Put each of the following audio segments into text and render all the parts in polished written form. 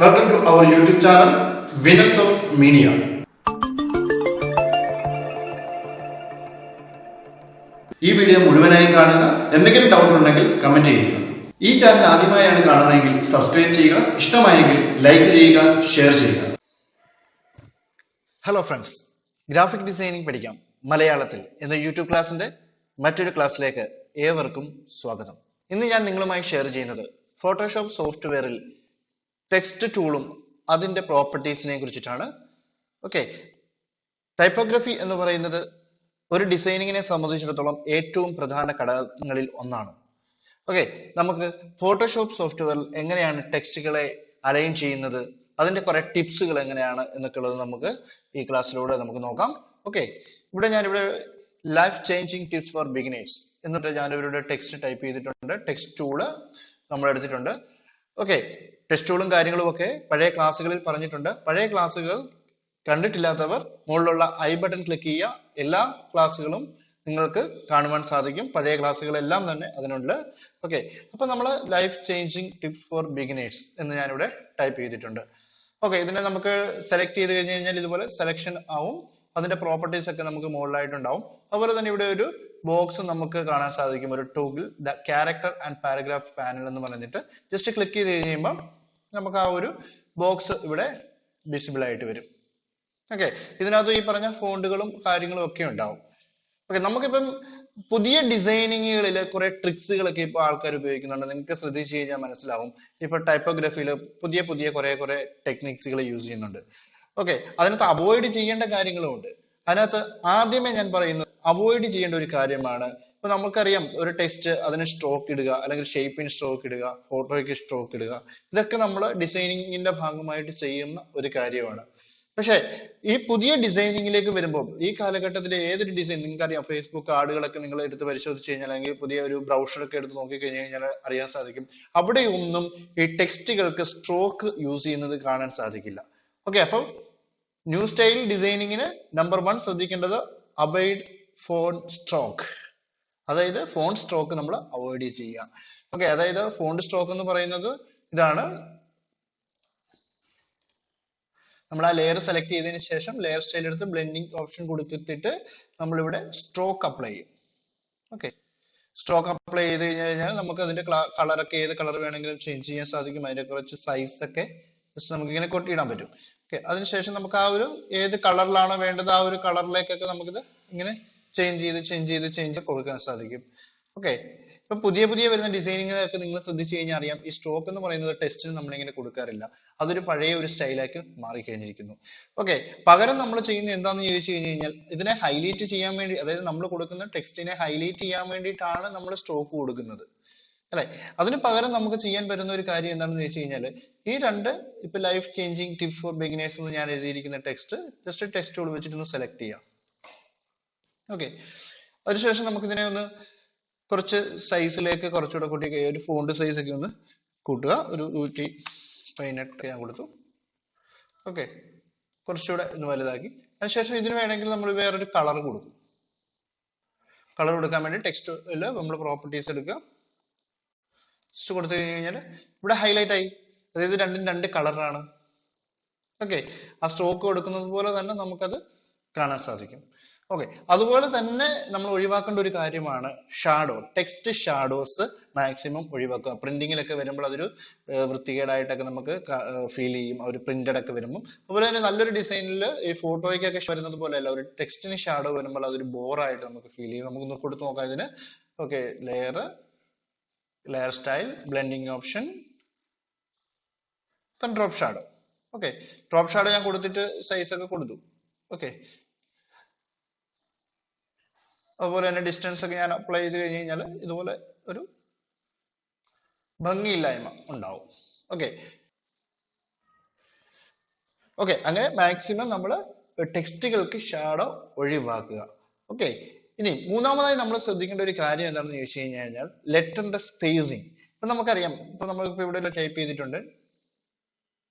Welcome to our YouTube channel, Winners of Media. ഈ video മുഴുവനായി കാണുക. എന്തെങ്കിലും ഡൗട്ട് ഉണ്ടെങ്കിൽ കമന്റ് ചെയ്യുക. ഈ ചാനൽ ആദ്യമായാണ് കാണുന്നതെങ്കിൽ സബ്സ്ക്രൈബ് ചെയ്യുക. ഇഷ്ടമായെങ്കിൽ ലൈക്ക് ചെയ്യുക, ഷെയർ ചെയ്യുക. ഹലോ ഫ്രണ്ട്സ്, ഗ്രാഫിക് ഡിസൈനിങ് പഠിക്കാം മലയാളത്തിൽ എന്ന യൂട്യൂബ് ക്ലാസ്സിന്റെ മറ്റൊരു ക്ലാസ്സിലേക്ക് ഏവർക്കും സ്വാഗതം. ഇന്ന് ഞാൻ നിങ്ങളുമായി ഷെയർ ചെയ്യുന്നത് ഫോട്ടോഷോപ്പ് സോഫ്റ്റ്വെയറിൽ ടെക്സ്റ്റ് ടൂളും അതിന്റെ പ്രോപ്പർട്ടീസിനെ കുറിച്ചിട്ടാണ്. ഓക്കെ, ടൈപ്പോഗ്രഫി എന്ന് പറയുന്നത് ഒരു ഡിസൈനിങ്ങിനെ സംബന്ധിച്ചിടത്തോളം ഏറ്റവും പ്രധാന ഘടകങ്ങളിൽ ഒന്നാണ്. ഓക്കെ, നമുക്ക് ഫോട്ടോഷോപ്പ് സോഫ്റ്റ്വെയറിൽ എങ്ങനെയാണ് ടെക്സ്റ്റുകളെ അലൈൻ ചെയ്യുന്നത്, അതിന്റെ കുറെ ടിപ്സുകൾ എങ്ങനെയാണ് എന്നൊക്കെ ഉള്ളത് നമുക്ക് ഈ ക്ലാസ്സിലൂടെ നമുക്ക് നോക്കാം. ഓക്കെ, ഞാനിവിടെ life changing tips for beginners എന്നിട്ട് ഞാനിവരുടെ ടെക്സ്റ്റ് ടൈപ്പ് ചെയ്തിട്ടുണ്ട്. ടെക്സ്റ്റ് ടൂള് നമ്മൾ എടുത്തിട്ടുണ്ട്. ഓക്കെ, ടെക്സ്റ്റ് ടൂളും കാര്യങ്ങളും ഒക്കെ പഴയ ക്ലാസ്സുകളിൽ പറഞ്ഞിട്ടുണ്ട്. പഴയ ക്ലാസ്സുകൾ കണ്ടിട്ടില്ലാത്തവർ മുകളിലുള്ള ഐ ബട്ടൺ ക്ലിക്ക് ചെയ്യുക. എല്ലാ ക്ലാസ്സുകളും നിങ്ങൾക്ക് കാണുവാൻ സാധിക്കും. പഴയ ക്ലാസ്സുകളെല്ലാം തന്നെ അതിനുണ്ട്. ഓക്കെ, അപ്പൊ നമ്മൾ life changing tips for beginners എന്ന് ഞാനിവിടെ ടൈപ്പ് ചെയ്തിട്ടുണ്ട്. ഓക്കെ, ഇതിനെ നമുക്ക് സെലക്ട് ചെയ്ത് കഴിഞ്ഞ് കഴിഞ്ഞാൽ ഇതുപോലെ സെലക്ഷൻ ആവും. അതിന്റെ പ്രോപ്പർട്ടീസ് ഒക്കെ നമുക്ക് മുകളിലായിട്ടുണ്ടാവും. അതുപോലെ തന്നെ ഇവിടെ ഒരു ബോക്സ് നമുക്ക് കാണാൻ സാധിക്കും, ഒരു toggle the character and paragraph panel എന്ന് പറഞ്ഞിട്ട് ജസ്റ്റ് ക്ലിക്ക് ചെയ്ത് കഴിയുമ്പോൾ നമുക്ക് ആ ഒരു ബോക്സ് ഇവിടെ വിസിബിൾ ആയിട്ട് വരും. ഓക്കെ, ഇതിനകത്ത് ഈ പറഞ്ഞ ഫോണ്ടുകളും കാര്യങ്ങളും ഒക്കെ ഉണ്ടാവും. ഓക്കെ, നമുക്കിപ്പം പുതിയ ഡിസൈനിങ്ങുകളിൽ കുറെ ട്രിക്സുകളൊക്കെ ഇപ്പോൾ ആൾക്കാർ ഉപയോഗിക്കുന്നുണ്ട്. നിങ്ങൾക്ക് ശ്രദ്ധിച്ചു കഴിഞ്ഞാൽ മനസ്സിലാവും. ഇപ്പൊ ടൈപ്പോഗ്രഫിയിൽ പുതിയ പുതിയ കുറെ ടെക്നിക്സുകൾ യൂസ് ചെയ്യുന്നുണ്ട്. ഓക്കെ, അതിനകത്ത് അവോയ്ഡ് ചെയ്യേണ്ട കാര്യങ്ങളും ഉണ്ട്. അതിനകത്ത് ആദ്യമേ ഞാൻ പറയുന്നത് അവോയ്ഡ് ചെയ്യേണ്ട ഒരു കാര്യമാണ്, ഇപ്പൊ നമുക്കറിയാം ഒരു ടെക്സ്റ്റ് അതിന് സ്ട്രോക്ക് ഇടുക, അല്ലെങ്കിൽ ഷേപ്പിന് സ്ട്രോക്ക് ഇടുക, ഫോട്ടോയ്ക്ക് സ്ട്രോക്ക് ഇടുക, ഇതൊക്കെ നമ്മൾ ഡിസൈനിങ്ങിന്റെ ഭാഗമായിട്ട് ചെയ്യുന്ന ഒരു കാര്യമാണ്. പക്ഷെ ഈ പുതിയ ഡിസൈനിങ്ങിലേക്ക് വരുമ്പോൾ ഈ കാലഘട്ടത്തിലെ ഏതൊരു ഡിസൈൻ നിങ്ങൾക്കറിയാം, ഫേസ്ബുക്ക് ആഡുകളൊക്കെ നിങ്ങൾ എടുത്ത് പരിശോധിച്ച് കഴിഞ്ഞാൽ, അല്ലെങ്കിൽ പുതിയ ഒരു ബ്രൗഷറൊക്കെ എടുത്ത് നോക്കി കഴിഞ്ഞു കഴിഞ്ഞാൽ അറിയാൻ സാധിക്കും, അവിടെയൊന്നും ഈ ടെക്സ്റ്റുകൾക്ക് സ്ട്രോക്ക് യൂസ് ചെയ്യുന്നത് കാണാൻ സാധിക്കില്ല. ഓക്കെ, അപ്പം ന്യൂ സ്റ്റൈൽ ഡിസൈനിങ്ങിന് നമ്പർ 1 ശ്രദ്ധിക്കേണ്ടത് അവോയ്ഡ് ഫോൺ സ്ട്രോക്ക്, അതായത് ഫോൺ സ്ട്രോക്ക് നമ്മൾ അവോയ്ഡ് ചെയ്യുക. ഓക്കെ, അതായത് ഫോൺ സ്ട്രോക്ക് എന്ന് പറയുന്നത് ഇതാണ്. നമ്മൾ ആ ലെയർ സെലക്ട് ചെയ്തതിന് ശേഷം ലെയർ സ്റ്റൈൽ എടുത്ത് ബ്ലെൻഡിങ് ഓപ്ഷൻ കൊടുത്തിട്ട് നമ്മളിവിടെ സ്ട്രോക്ക് അപ്ലൈ ചെയ്യും. ഓക്കെ, സ്ട്രോക്ക് അപ്ലൈ ചെയ്ത് കഴിഞ്ഞാൽ നമുക്ക് അതിന്റെ കളറൊക്കെ ഏത് കളർ വേണമെങ്കിലും ചേഞ്ച് ചെയ്യാൻ സാധിക്കും. അതിന്റെ കുറച്ച് സൈസ് ഒക്കെ ജസ്റ്റ് നമുക്ക് ഇങ്ങനെ കൊട്ടിയിടാൻ പറ്റും. ഓക്കെ, അതിനുശേഷം നമുക്ക് ആ ഒരു ഏത് കളറിലാണോ വേണ്ടത് ആ ഒരു കളറിലേക്കൊക്കെ നമുക്കിത് ഇങ്ങനെ ചേഞ്ച് ചെയ്ത് കൊടുക്കാൻ സാധിക്കും. ഓക്കെ, ഇപ്പൊ പുതിയ വരുന്ന ഡിസൈനിങ്ങൊക്കെ നിങ്ങൾ ശ്രദ്ധിച്ചു കഴിഞ്ഞാൽ അറിയാം, ഈ സ്ട്രോക്ക് എന്ന് പറയുന്നത് ടെസ്റ്റിന് നമ്മളിങ്ങനെ കൊടുക്കാറില്ല. അതൊരു പഴയ ഒരു സ്റ്റൈലാക്കി മാറിക്കഴിഞ്ഞിരിക്കുന്നു. ഓക്കെ, പകരം നമ്മൾ ചെയ്യുന്നത് എന്താണെന്ന് ചോദിച്ചു കഴിഞ്ഞാൽ, ഇതിനെ ഹൈലൈറ്റ് ചെയ്യാൻ വേണ്ടി, അതായത് നമ്മൾ കൊടുക്കുന്ന ടെക്സ്റ്റിനെ ഹൈലൈറ്റ് ചെയ്യാൻ വേണ്ടിയിട്ടാണ് നമ്മൾ സ്ട്രോക്ക് കൊടുക്കുന്നത്, അല്ലെ? അതിന് പകരം നമുക്ക് ചെയ്യാൻ പറ്റുന്ന ഒരു കാര്യം എന്താണെന്ന് ചോദിച്ചു കഴിഞ്ഞാൽ, ഈ രണ്ട് ഇപ്പൊ life changing tips for beginners എന്ന് ഞാൻ എഴുതിയിരിക്കുന്ന ടെക്സ്റ്റ് ജസ്റ്റ് ടെക്സ്റ്റ് ടൂൾ വെച്ചിട്ടൊന്ന് സെലക്ട് ചെയ്യാം. ഓക്കെ, അതിനുശേഷം നമുക്ക് ഇതിനെ ഒന്ന് കുറച്ച് സൈസിലേക്ക് കുറച്ചുകൂടെ കൂട്ടി, ഒരു ഫോണ്ട് സൈസ് ഒക്കെ ഒന്ന് കൂട്ടുക. ഒരു 118 ഞാൻ കൊടുത്തു. ഓക്കെ, കുറച്ചുകൂടെ ഒന്ന് വലുതാക്കി. അതിനുശേഷം ഇതിന് വേണമെങ്കിൽ നമ്മൾ വേറൊരു കളർ കൊടുക്കും. കളർ കൊടുക്കാൻ വേണ്ടി ടെക്സ്റ്റിൽ നമ്മൾ പ്രോപ്പർട്ടീസ് എടുക്കുക. ടെക്സ്റ്റ് കൊടുത്തു കഴിഞ്ഞാൽ ഇവിടെ ഹൈലൈറ്റ് ആയി, അതായത് രണ്ടും 2 കളറാണ്. ഓക്കെ, ആ സ്ട്രോക്ക് കൊടുക്കുന്നത് പോലെ തന്നെ നമുക്കത് കാണാൻ സാധിക്കും. ഓക്കെ, അതുപോലെ തന്നെ നമ്മൾ ഒഴിവാക്കേണ്ട ഒരു കാര്യമാണ് ഷാഡോ. ടെക്സ്റ്റ് ഷാഡോസ് മാക്സിമം ഒഴിവാക്കുക. പ്രിന്റിങ്ങിലൊക്കെ വരുമ്പോൾ അതൊരു വൃത്തികേടായിട്ടൊക്കെ നമുക്ക് ഫീൽ ചെയ്യും, ഒരു പ്രിന്റഡ് ഒക്കെ വരുമ്പോൾ. അതുപോലെ തന്നെ നല്ലൊരു ഡിസൈനിൽ ഈ ഫോട്ടോയ്ക്കൊക്കെ വരുന്നത് പോലെയല്ല, ഒരു ടെക്സ്റ്റിന് ഷാഡോ വരുമ്പോൾ അതൊരു ബോറായിട്ട് നമുക്ക് ഫീൽ ചെയ്യും. നമുക്കൊന്ന് കൊടുത്തു നോക്കാം ഇതിന്. Okay, layer style, blending option, drop shadow. Okay, drop shadow ഞാൻ കൊടുത്തിട്ട് സൈസ് ഒക്കെ കൊടുത്തു. ഓക്കെ, അതുപോലെ തന്നെ ഡിസ്റ്റൻസ് ഒക്കെ ഞാൻ അപ്ലൈ ചെയ്ത് കഴിഞ്ഞ് കഴിഞ്ഞാൽ ഇതുപോലെ ഒരു ഭംഗിയില്ലായ്മ ഉണ്ടാവും. ഓക്കെ, അങ്ങനെ മാക്സിമം നമ്മൾ ടെക്സ്റ്റുകൾക്ക് ഷാഡോ ഒഴിവാക്കുക. ഓക്കെ, ഇനി മൂന്നാമതായി നമ്മൾ ശ്രദ്ധിക്കേണ്ട ഒരു കാര്യം എന്താണെന്ന് ചോദിച്ചു കഴിഞ്ഞാൽ ലെറ്ററിന്റെ സ്പേസിങ്. ഇപ്പൊ നമുക്കറിയാം, ഇപ്പൊ നമ്മളിപ്പോ ഇവിടെ ടൈപ്പ് ചെയ്തിട്ടുണ്ട്.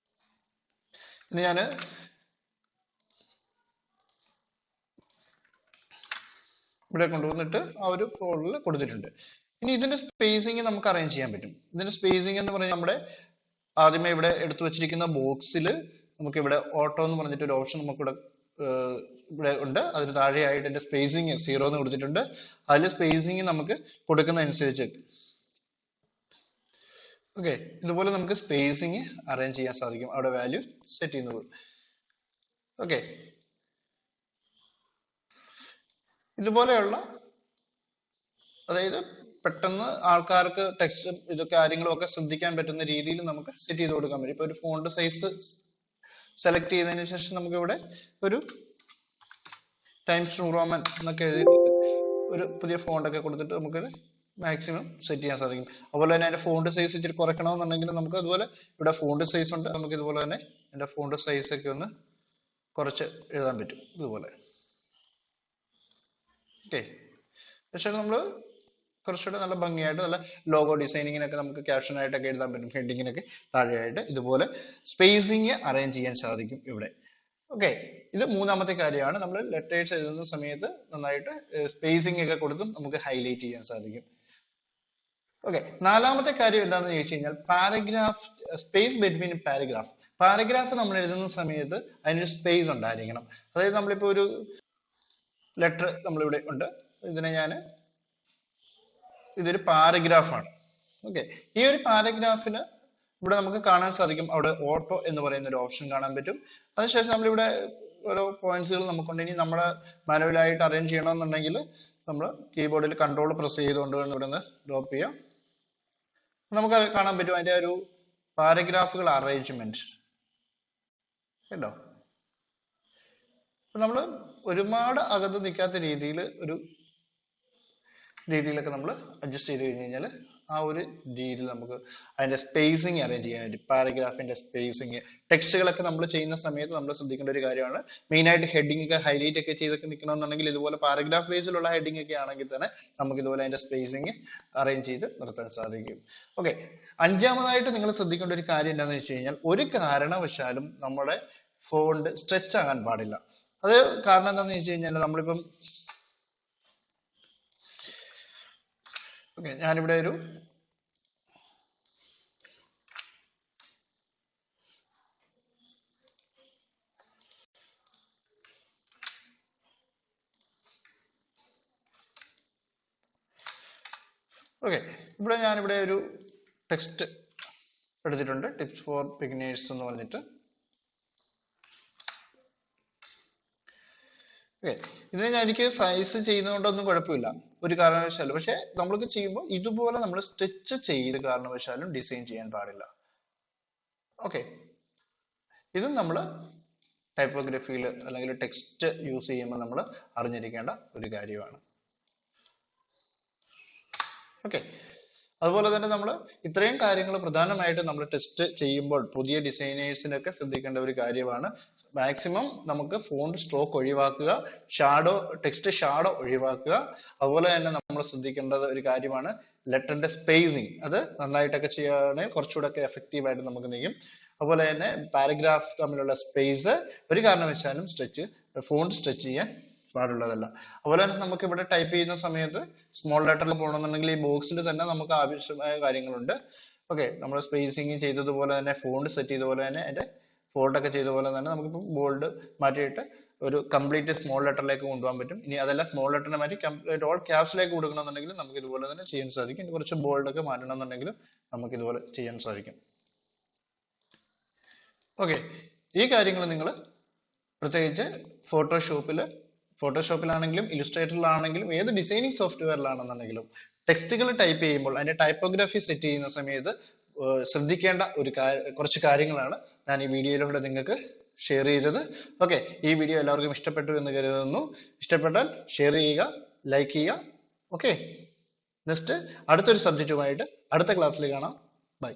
ഇനി ഞാൻ ഇവിടെ കൊണ്ടുവന്നിട്ട് ആ ഒരു ഫോൾഡറിൽ കൊടുത്തിട്ടുണ്ട്. ഇനി ഇതിന്റെ സ്പേസിങ് നമുക്ക് അറേഞ്ച് ചെയ്യാൻ പറ്റും. ഇതിന്റെ സ്പേസിങ് എന്ന് പറഞ്ഞാൽ നമ്മുടെ ആദ്യമേ ഇവിടെ എടുത്തു വെച്ചിരിക്കുന്ന ബോക്സിൽ നമുക്ക് ഇവിടെ ഓട്ടോ എന്ന് പറഞ്ഞിട്ട് ഒരു ഓപ്ഷൻ നമുക്കിവിടെ ഇവിടെ ഉണ്ട്. അതിന് താഴെയായിട്ട് എൻ്റെ സ്പേസിങ് 0 എന്ന് കൊടുത്തിട്ടുണ്ട്. അതിൽ സ്പേസിങ് നമുക്ക് കൊടുക്കുന്നതനുസരിച്ച് ഓക്കെ ഇതുപോലെ നമുക്ക് സ്പേസിങ് അറേഞ്ച് ചെയ്യാൻ സാധിക്കും. അവിടെ വാല്യൂ സെറ്റ് ചെയ്യുന്നത്. ഓക്കെ ഇതുപോലെയുള്ള അതായത് പെട്ടെന്ന് ആൾക്കാർക്ക് ടെക്സ്റ്റും ഇതൊക്കെ കാര്യങ്ങളും ഒക്കെ ശ്രദ്ധിക്കാൻ പറ്റുന്ന രീതിയിൽ നമുക്ക് സെറ്റ് ചെയ്ത് കൊടുക്കാൻ പറ്റും. ഇപ്പൊ ഒരു ഫോണ്ട് സൈസ് സെലക്ട് ചെയ്തതിനു ശേഷം നമുക്ക് ഇവിടെ ഒരു ടൈംസ് ന്യൂ റോമൻ എന്നൊക്കെ എഴുതിയിട്ട് ഒരു പുതിയ ഫോണ്ട് ഒക്കെ കൊടുത്തിട്ട് നമുക്ക് മാക്സിമം സെറ്റ് ചെയ്യാൻ സാധിക്കും. അതുപോലെ തന്നെ അതിന്റെ ഫോണ്ട് സൈസ് ഇച്ചിരി കുറയ്ക്കണമെന്നുണ്ടെങ്കിൽ നമുക്ക് അതുപോലെ ഇവിടെ ഫോണ്ട് സൈസ് ഉണ്ട്. നമുക്ക് ഇതുപോലെ തന്നെ അതിന്റെ ഫോണ്ട് സൈസ് ഒക്കെ ഒന്ന് കുറച്ച് എഴുതാൻ പറ്റും ഇതുപോലെ. ഓക്കെ പക്ഷേ നമ്മൾ കുറച്ചുകൂടെ നല്ല ഭംഗിയായിട്ട് നല്ല ലോഗോ ഡിസൈനിങ്ങിനൊക്കെ നമുക്ക് ക്യാപ്ഷനായിട്ടൊക്കെ എഴുതാൻ പറ്റും. ഹെഡിങ്ങിനൊക്കെ താഴെയായിട്ട് ഇതുപോലെ സ്പേസിങ് അറേഞ്ച് ചെയ്യാൻ സാധിക്കും ഇവിടെ. ഓക്കെ ഇത് മൂന്നാമത്തെ കാര്യമാണ്. നമ്മൾ ലെറ്റേഴ്സ് എഴുതുന്ന സമയത്ത് നന്നായിട്ട് സ്പേസിങ് ഒക്കെ കൊടുത്തും നമുക്ക് ഹൈലൈറ്റ് ചെയ്യാൻ സാധിക്കും. ഓക്കെ നാലാമത്തെ കാര്യം എന്താണെന്ന് ചോദിച്ചു കഴിഞ്ഞാൽ paragraph space between paragraph. Paragraph നമ്മൾ എഴുതുന്ന സമയത്ത് അതിനൊരു സ്പേസ് ഉണ്ടായിരിക്കണം. അതായത് നമ്മളിപ്പോ ഒരു ലെറ്റർ നമ്മളിവിടെ ഉണ്ട്. ഇതൊരു പാരഗ്രാഫാണ്. ഓക്കെ ഈ ഒരു പാരഗ്രാഫിന് ഇവിടെ നമുക്ക് കാണാൻ സാധിക്കും അവിടെ ഓട്ടോ എന്ന് പറയുന്ന ഒരു ഓപ്ഷൻ കാണാൻ പറ്റും. അതിനുശേഷം നമ്മളിവിടെ ഓരോ പോയിന്റ്സുകൾ നമുക്കുണ്ട്. ഇനി നമ്മളെ മാനുവലായിട്ട് അറേഞ്ച് ചെയ്യണമെന്നുണ്ടെങ്കിൽ നമ്മൾ കീബോർഡിൽ കൺട്രോൾ പ്രസ് ചെയ്തുകൊണ്ട് ഇവിടെ നിന്ന് ഡ്രോപ്പ് ചെയ്യാം. നമുക്ക് കാണാൻ പറ്റും അതിന്റെ ഒരു പാരഗ്രാഫുകൾ അറേഞ്ച്മെന്റ് കേട്ടോ. നമ്മൾ ഒരുപാട് അകത്ത് നിൽക്കാത്ത രീതിയിലൊക്കെ നമ്മൾ അഡ്ജസ്റ്റ് ചെയ്ത് കഴിഞ്ഞ് കഴിഞ്ഞാൽ ആ ഒരു രീതിയിൽ നമുക്ക് അതിന്റെ സ്പേസിങ് അറേഞ്ച് ചെയ്യാൻ പറ്റും. പാരഗ്രാഫിന്റെ സ്പേസിങ് ടെക്സ്റ്റുകളൊക്കെ നമ്മൾ ചെയ്യുന്ന സമയത്ത് നമ്മൾ ശ്രദ്ധിക്കേണ്ട ഒരു കാര്യമാണ്. മെയിനായിട്ട് ഹെഡിങ് ഒക്കെ ഹൈലൈറ്റ് ഒക്കെ ചെയ്തൊക്കെ നിൽക്കണമെന്നുണ്ടെങ്കിൽ ഇതുപോലെ പാരഗ്രാഫ് ബേസിലുള്ള ഹെഡിങ് ഒക്കെ ആണെങ്കിൽ തന്നെ നമുക്ക് ഇതുപോലെ അതിന്റെ സ്പേസിങ് അറേഞ്ച് ചെയ്ത് നിർത്താൻ സാധിക്കും. ഓക്കെ അഞ്ചാമതായിട്ട് നിങ്ങൾ ശ്രദ്ധിക്കേണ്ട ഒരു കാര്യം എന്താണെന്ന് വെച്ച് കഴിഞ്ഞാൽ ഒരു കാരണവശാലും നമ്മുടെ ഫോണ്ട് സ്ട്രെച്ച് ആകാൻ പാടില്ല. അത് കാരണം എന്താണെന്ന് വെച്ച് കഴിഞ്ഞാൽ നമ്മളിപ്പം ഓക്കെ ഞാനിവിടെ ഒരു ഞാനിവിടെ ഒരു ടെക്സ്റ്റ് എടുത്തിട്ടുണ്ട്. ടിപ്സ് ഫോർ ബിഗിനേഴ്സ് എന്ന് പറഞ്ഞിട്ട്. ഓക്കെ എനിക്ക് സൈസ് ചെയ്യുന്നതുകൊണ്ടൊന്നും കുഴപ്പമില്ല ഒരു കാരണവശാലും. പക്ഷെ നമ്മൾക്ക് ചെയ്യുമ്പോൾ ഇതുപോലെ നമ്മൾ സ്റ്റിച്ച് ചെയ്ത് കാരണവശാലും ഡിസൈൻ ചെയ്യാൻ പാടില്ല. ഓക്കെ ഇതും നമ്മൾ ടൈപ്പോഗ്രഫിയിൽ അല്ലെങ്കിൽ ടെക്സ്റ്റ് യൂസ് ചെയ്യുമ്പോൾ നമ്മൾ അറിഞ്ഞിരിക്കേണ്ട ഒരു കാര്യമാണ്. ഓക്കെ അതുപോലെ തന്നെ നമ്മൾ ഇത്രയും കാര്യങ്ങൾ പ്രധാനമായിട്ട് നമ്മൾ ടെസ്റ്റ് ചെയ്യുമ്പോൾ പുതിയ ഡിസൈനേഴ്സിനൊക്കെ ശ്രദ്ധിക്കേണ്ട ഒരു കാര്യമാണ്. മാക്സിമം നമുക്ക് ഫോണ്ട് സ്ട്രോക്ക് ഒഴിവാക്കുക, ടെക്സ്റ്റ് ഷാഡോ ഒഴിവാക്കുക. അതുപോലെ തന്നെ നമ്മൾ ശ്രദ്ധിക്കേണ്ടത് ഒരു കാര്യമാണ് ലെറ്ററിന്റെ സ്പേസിങ്. അത് നന്നായിട്ടൊക്കെ ചെയ്യുകയാണെങ്കിൽ കുറച്ചുകൂടെ ഒക്കെ എഫക്റ്റീവ് ആയിട്ട് നമുക്ക് നീങ്ങും. അതുപോലെ തന്നെ പാരഗ്രാഫ് തമ്മിലുള്ള സ്പേസ് ഒരു കാരണവശാലും ഫോണ്ട് സ്ട്രെച്ച് ചെയ്യാൻ പാടുള്ളതല്ല. അതുപോലെ തന്നെ നമുക്ക് ഇവിടെ ടൈപ്പ് ചെയ്യുന്ന സമയത്ത് സ്മോൾ ലെറ്ററിൽ പോകണമെന്നുണ്ടെങ്കിൽ ഈ ബോക്സിൽ തന്നെ നമുക്ക് ആവശ്യമായ കാര്യങ്ങളുണ്ട്. ഓക്കെ നമ്മൾ സ്പേസിങ് ചെയ്തതുപോലെ തന്നെ ഫോണ്ട് സെറ്റ് ചെയ്തതുപോലെ തന്നെ അതിന്റെ ഫോൾഡൊക്കെ ചെയ്തതുപോലെ തന്നെ നമുക്കിപ്പോൾ ബോൾഡ് മാറ്റിയിട്ട് ഒരു കംപ്ലീറ്റ് സ്മോൾ ലെറ്ററിലേക്ക് കൊണ്ടുപോകാൻ പറ്റും. ഇനി അതല്ല സ്മോൾ ലെറ്ററിനെ മാറ്റി കംപ്ലീറ്റ് ഓൾ ക്യാപ്സിലേക്ക് കൊടുക്കണമെന്നുണ്ടെങ്കിൽ നമുക്ക് ഇതുപോലെ തന്നെ ചെയ്യാൻ സാധിക്കും. ഇനി കുറച്ച് ബോൾഡൊക്കെ മാറ്റണമെന്നുണ്ടെങ്കിലും നമുക്ക് ഇതുപോലെ ചെയ്യാൻ സാധിക്കും. ഓക്കെ ഈ കാര്യങ്ങൾ നിങ്ങൾ പ്രത്യേകിച്ച് ഫോട്ടോഷോപ്പിലാണെങ്കിലും ഇല്ലുസ്ട്രേറ്ററിലാണെങ്കിലും ഏത് ഡിസൈനിങ് സോഫ്റ്റ്വെയറിലാണെന്നുണ്ടെങ്കിലും ടെക്സ്റ്റുകൾ ടൈപ്പ് ചെയ്യുമ്പോൾ അതിന്റെ ടൈപ്പോഗ്രഫി സെറ്റ് ചെയ്യുന്ന സമയത്ത് ശ്രദ്ധിക്കേണ്ട കുറച്ച് കാര്യങ്ങളാണ് ഞാൻ ഈ വീഡിയോയിലൂടെ നിങ്ങൾക്ക് ഷെയർ ചെയ്തത്. ഓക്കെ ഈ വീഡിയോ എല്ലാവർക്കും ഇഷ്ടപ്പെട്ടു എന്ന് കരുതുന്നു. ഇഷ്ടപ്പെട്ടാൽ ഷെയർ ചെയ്യുക, ലൈക്ക് ചെയ്യുക. ഓക്കെ നെക്സ്റ്റ് അടുത്തൊരു സബ്ജക്റ്റുമായിട്ട് അടുത്ത ക്ലാസ്സിൽ കാണാം. ബൈ.